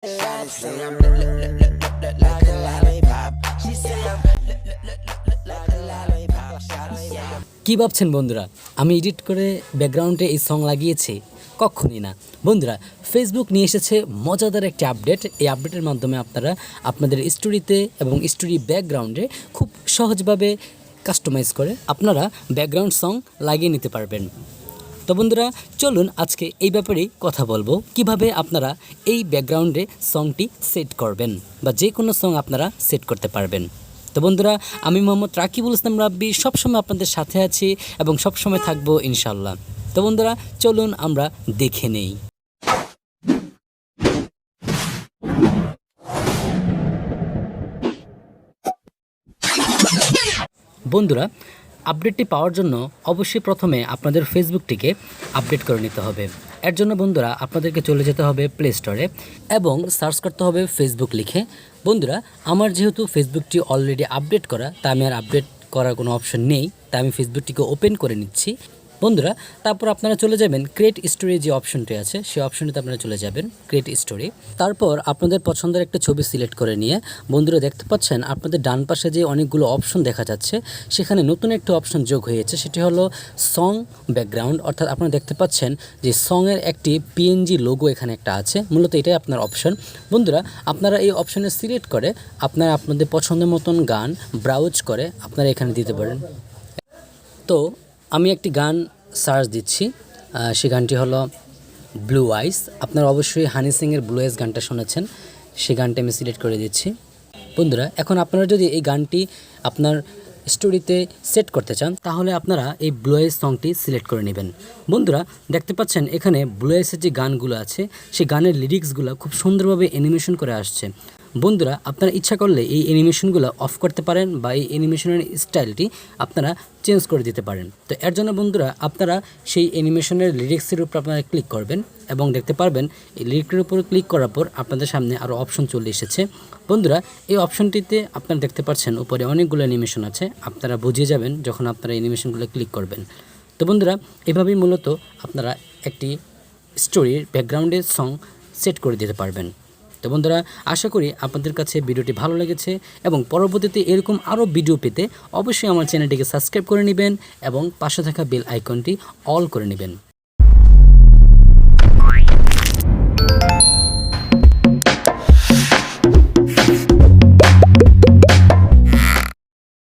Shawty say I'm like a lollipop. She say I'm like a lollipop. Shawty say I'm কি ভাবছেন বন্ধুরা, আমি edit করে ব্যাকগ্রাউন্ডে এই সং লাগিয়েছি? কখনই না বন্ধুরা। ফেসবুক নিয়ে এসেছে মজাদার একটি আপডেট। এই আপডেটের মাধ্যমে আপনারা আপনাদের স্টোরিতে এবং স্টোরি ব্যাকগ্রাউন্ডে খুব সহজভাবে কাস্টমাইজ করে আপনারা ব্যাকগ্রাউন্ড সং লাগিয়ে নিতে পারবেন। তো বন্ধুরা চলুন আজকে এই ব্যাপারেই কথা বলবো, কিভাবে আপনারা এই ব্যাকগ্রাউন্ডে সংটি সেট করবেন বা যে কোনো সং আপনারা সেট করতে পারবেন। তো বন্ধুরা, আমি মোহাম্মদ রাকিবুল ইসলাম রাব্বি সবসময় আপনাদের সাথে আছি এবং সবসময় থাকবো ইনশাল্লাহ। তো বন্ধুরা চলুন আমরা দেখে নেই। বন্ধুরা, আপডেটটি পাওয়ার জন্য অবশ্যই প্রথমে আপনাদের ফেসবুকটিকে আপডেট করে নিতে হবে। এর জন্য বন্ধুরা আপনাদেরকে চলে যেতে হবে প্লে স্টোরে এবং সার্চ করতে হবে ফেসবুক লিখে। বন্ধুরা, আমার যেহেতু ফেসবুকটি অলরেডি আপডেট করা, তা আমি আর আপডেট করার কোনো অপশন নেই, তাই আমি ফেসবুকটিকে ওপেন করে নিচ্ছি। বন্ধুরা, তারপর আপনারা চলে যাবেন ক্রিয়েট স্টোরি, যে অপশনটি আছে সেই অপশনটিতে আপনারা চলে যাবেন ক্রিয়েট স্টোরি। তারপর আপনাদের পছন্দের একটা ছবি সিলেক্ট করে নিয়ে বন্ধুরা দেখতে পাচ্ছেন আপনাদের ডান পাশে যে অনেকগুলো অপশন দেখা যাচ্ছে, সেখানে নতুন একটা অপশন যোগ হয়েছে, সেটি হলো সং ব্যাকগ্রাউন্ড। অর্থাৎ আপনারা দেখতে পাচ্ছেন যে সঙের একটি পিএনজি লোগো এখানে একটা আছে, মূলত এটাই আপনার অপশন। বন্ধুরা, আপনারা এই অপশনে সিলেক্ট করে আপনারা আপনাদের পছন্দের মতন গান ব্রাউজ করে আপনারা এখানে দিতে পারেন। তো আমি একটি গান সার্চ দিচ্ছি, সেই গানটি হলো ব্লু আইস। আপনারা অবশ্যই হানি সিংয়ের ব্লু আইস গানটা শুনেছেন, সেই গানটা আমি সিলেক্ট করে দিচ্ছি। বন্ধুরা, এখন আপনারা যদি এই গানটি আপনার স্টোরিতে সেট করতে চান তাহলে আপনারা এই ব্লু আইস সংটি সিলেক্ট করে নেবেন। বন্ধুরা দেখতে পাচ্ছেন এখানে ব্লু আইসের যে গানগুলো আছে সেই গানের লিরিক্সগুলো খুব সুন্দরভাবে অ্যানিমেশন করে আসছে। বন্ধুরা, আপনারা ইচ্ছা করলে এই অ্যানিমেশনগুলো অফ করতে পারেন বা এই অ্যানিমেশনের স্টাইলটি আপনারা চেঞ্জ করে দিতে পারেন। তো এর জন্য বন্ধুরা আপনারা সেই অ্যানিমেশনের লিরিক্সের উপর আপনারা ক্লিক করবেন এবং দেখতে পারবেন এই লিরিক্সের উপর ক্লিক করার পর আপনাদের সামনে আরও অপশন চলে এসেছে। বন্ধুরা, এই অপশনটিতে আপনারা দেখতে পাচ্ছেন উপরে অনেকগুলো অ্যানিমেশন আছে, আপনারা বুঝে যাবেন যখন আপনারা অ্যানিমেশনগুলো ক্লিক করবেন। তো বন্ধুরা, এভাবেই মূলত আপনারা একটি স্টোরির ব্যাকগ্রাউন্ডে সং সেট করে দিতে পারবেন। তো বন্ধুরা, আশা করি আপনাদের কাছে ভিডিওটি ভালো লেগেছে এবং পরবর্তীতে এরকম আরও ভিডিও পেতে অবশ্যই আমার চ্যানেলটিকে সাবস্ক্রাইব করে নেবেন এবং পাশে থাকা বেল আইকনটি অল করে নেবেন।